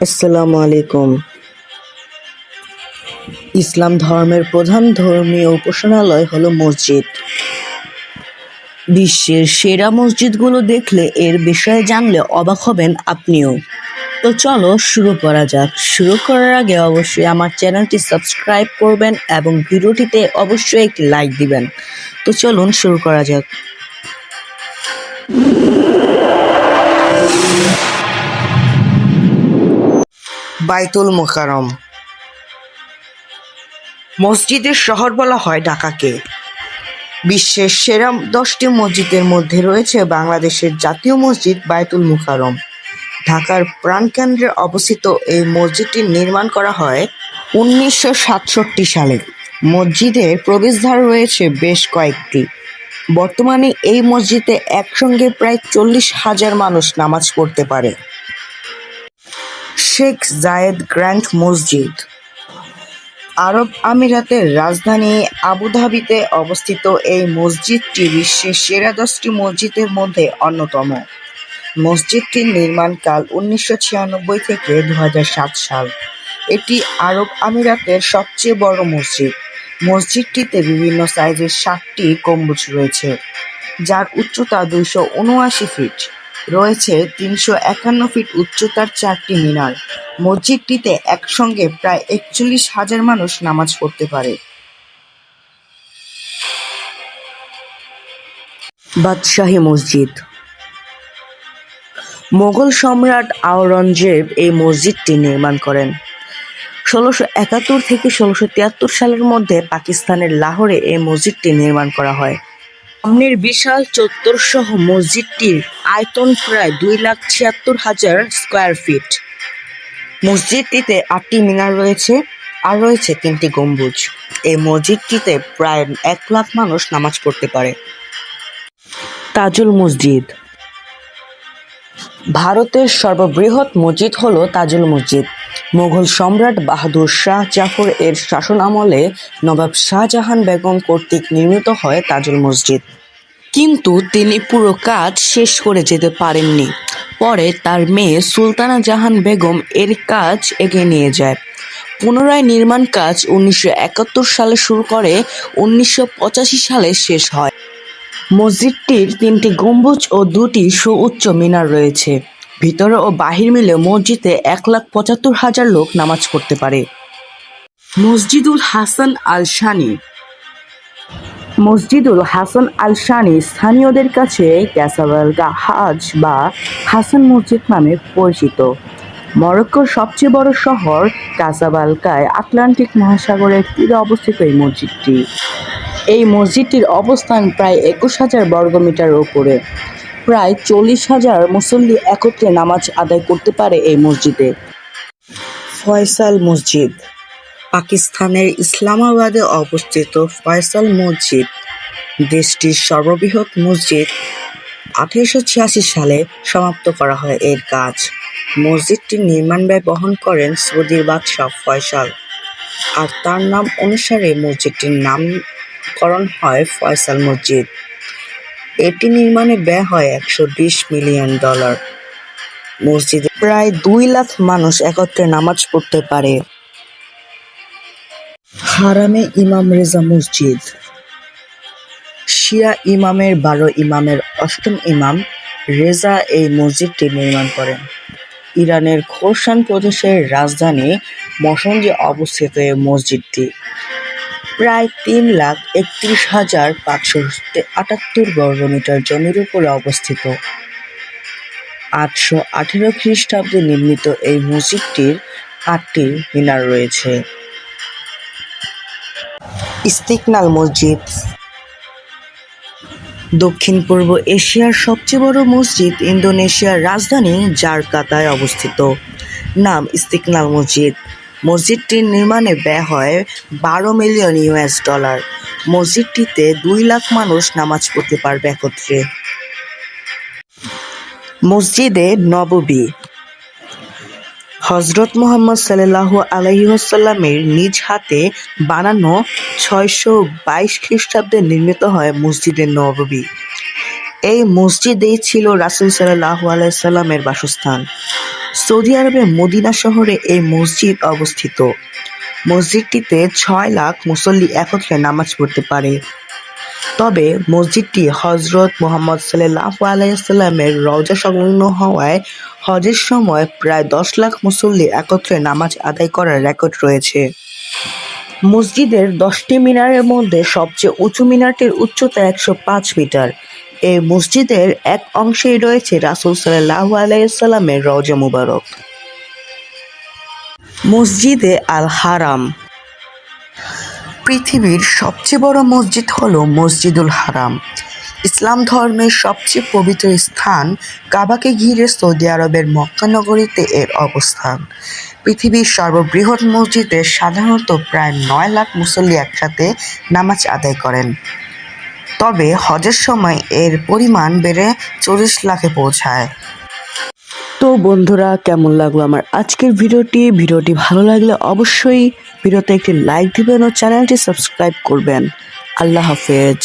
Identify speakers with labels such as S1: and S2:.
S1: আসসালামু আলাইকুম। ইসলাম ধর্মের প্রধান ধর্মীয় উপাসনালয় হলো মসজিদ। বিশ্বের সেরা মসজিদগুলো দেখলে এর বিষয়ে জানলে অবাক হবেন আপনিও। তো চলো শুরু করা যাক। শুরু করার আগে অবশ্যই আমার চ্যানেলটি সাবস্ক্রাইব করবেন এবং ভিডিওটিতে অবশ্যই একটি লাইক দিবেন। তো চলুন শুরু করা যাক। বাইতুল মোকাররম মসজিদের শহর বলা হয় ঢাকাকে। বিশ্বের সেরা 10টি মসজিদের মধ্যে রয়েছে বাংলাদেশের জাতীয় মসজিদ বায়তুল মোকাররম। ঢাকার প্রাণকেন্দ্রে অবস্থিত এই মসজিদটি নির্মাণ করা হয় 1967 সালে। মসজিদের প্রবেশদ্বার রয়েছে বেশ কয়েকটি। বর্তমানে এই মসজিদে একসঙ্গে প্রায় 40,000 মানুষ নামাজ পড়তে পারে। শেখ জায়েদ গ্র্যান্ড মসজিদ আরব আমিরাতের রাজধানী আবুধাবিতে অবস্থিত এই মসজিদটি বিশ্বের সেরা 10টি মসজিদের মধ্যে অন্যতম। মসজিদটির নির্মাণকাল 1996 থেকে 2007 সাল। এটি আরব আমিরাতের সবচেয়ে বড় মসজিদ। মসজিদটিতে বিভিন্ন সাইজের 7টি গম্বুজ রয়েছে, যার উচ্চতা 279 ফিট। রয়েছে 351 ফিট উচ্চতার 4টি মিনার। মসজিদটিতে একসঙ্গে প্রায় 41,000 মানুষ নামাজ পড়তে পারে। বাদশাহী মসজিদ মোগল সম্রাট আওরঙ্গজেব এই মসজিদটি নির্মাণ করেন। 1671 থেকে 1673 সালের মধ্যে পাকিস্তানের লাহোরে এই মসজিদটি নির্মাণ করা হয়। সামনের বিশাল চত্বর সহ মসজিদটির আয়তন প্রায় 2,76,000 স্কয়ার ফিট। মসজিদটিতে 8টি মিনার রয়েছে আর রয়েছে 3টি গম্বুজ। এই মসজিদটিতে প্রায় 1 লাখ মানুষ নামাজ পড়তে পারে। তাজুল মসজিদ ভারতের সর্ববৃহৎ মসজিদ হলো তাজুল মসজিদ। মুঘল সম্রাট বাহাদুর শাহ জাফর এর শাসন আমলে নবাব শাহজাহান বেগম কর্তৃক নির্মিত হয় তাজুল মসজিদ। কিন্তু তিনি পুরো কাজ শেষ করে যেতে পারেননি। পরে তার মেয়ে সুলতানা জাহান বেগম এর কাজ এগিয়ে নিয়ে যায়। পুনরায় নির্মাণ কাজ 1971 সালে শুরু করে 1985 সালে শেষ হয়। মসজিদটির 3টি গম্বুজ ও 2টি সুউচ্চ মিনার রয়েছে। ভিতরে ও বাহির মিলে মসজিদে 1,75,000 লোক নামাজ পড়তে পারে। মসজিদুল হাসান আল শানি মসজিদুল হাসান আল শানি স্থানীয়দের কাছে ক্যাসাবালগা হাজ বা হাসান মসজিদ নামে পরিচিত। মরক্কোর সবচেয়ে বড় শহর কাসাবালকায় আটলান্টিক মহাসাগরের তীরে অবস্থিত এই মসজিদটির অবস্থান প্রায় 21,000 বর্গমিটার উপরে। প্রায় 40,000 মুসল্লি একত্রে নামাজ আদায় করতে পারে এই মসজিদে। ফয়সাল মসজিদ পাকিস্তানের ইসলামাবাদে অবস্থিত ফয়সাল মসজিদ দেশটির সর্ববৃহৎ মসজিদ। 1886 সালে সমাপ্ত করা হয় এর কাজ। মসজিদটির নির্মাণ ব্যয় বহন করেন সৌদির বাদশাহ ফয়সাল, আর তার নাম অনুসারে মসজিদটির নামকরণ হয় ফয়সাল মসজিদ। এটি নির্মাণে ব্যয় হয় $120 মিলিয়ন। মসজিদে প্রায় 2 লাখ মানুষ একত্রে নামাজ পড়তে পারে। হারামে ইমাম রেজা মসজিদ শিয়া ইমামের 12 ইমামের 8ম ইমাম রেজা এই মসজিদটি নির্মাণ করেন। ইরানের খোরাসান প্রদেশের রাজধানী মসনদে অবস্থিত এই মসজিদটি প্রায় 3,31,578 বর্গমিটার জমির উপরে অবস্থিত। 818 খ্রিস্টাব্দে নির্মিত এই মসজিদটির 8টি মিনার রয়েছে। ইস্তিকলাল মসজিদ দক্ষিণ পূর্ব এশিয়ার সবচেয়ে বড় মসজিদ ইন্দোনেশিয়ার রাজধানী জাকার্তায় অবস্থিত। নাম ইস্তিকলাল মসজিদ। মসজিদটির নির্মাণে ব্যয় হয় $12 মিলিয়ন। মসজিদটিতে 2 লাখ মানুষ নামাজ পড়তে পারবে একত্রে। মসজিদে নববী হযরত মুহাম্মদ সাল্লাল্লাহু আলাইহি ওয়াসাল্লামের নিজ হাতে বানানো 622 খ্রিস্টাব্দে নির্মিত হয় মসজিদে নববী। এই মসজিদেই ছিল রাসূল সাল্লাল্লাহু আলাইহি ওয়াসাল্লামের বাসস্থান। সৌদি আরবের মদিনা শহরে এই মসজিদ অবস্থিত। মসজিদটিতে 6 লাখ মুসল্লি একত্রে নামাজ পড়তে পারে। তবে মসজিদটি হযরত মুহাম্মদ সাল্লাল্লাহু আলাইহি ওয়াসাল্লামের রওজা সংলগ্ন হওয়ায় হজের সময় প্রায় 10 লাখ মুসল্লি একত্রে নামাজ আদায় করার রেকর্ড রয়েছে। মসজিদের 10টি মিনারের মধ্যে সবচেয়ে উঁচু মিনারটির উচ্চতা 105 মিটার। এই মসজিদের এক অংশেই রয়েছে রাসূল সাল্লাল্লাহু আলাইহি ওয়াসাল্লামের রওজা মুবারক। মসজিদে আল হারাম। পৃথিবীর সবচেয়ে বড় মসজিদ হলো মসজিদুল হারাম। ইসলাম ধর্মের সবচেয়ে পবিত্র স্থান কাবাকে ঘিরে সৌদি আরবের মক্কা নগরীতে এর অবস্থান। পৃথিবীর সর্ববৃহৎ মসজিদে সাধারণত প্রায় 9 লাখ মুসল্লি একসাথে নামাজ আদায় করেন। তবে হজের সময় এর পরিমাণ বেড়ে 40 লাখে পৌঁছায়। তো বন্ধুরা, কেমন লাগলো আমার আজকের ভিডিওটি ভালো লাগলে অবশ্যই ভিডিওতে একটি লাইক দিবেন ও চ্যানেলটি সাবস্ক্রাইব করবেন। আল্লাহ হাফেজ।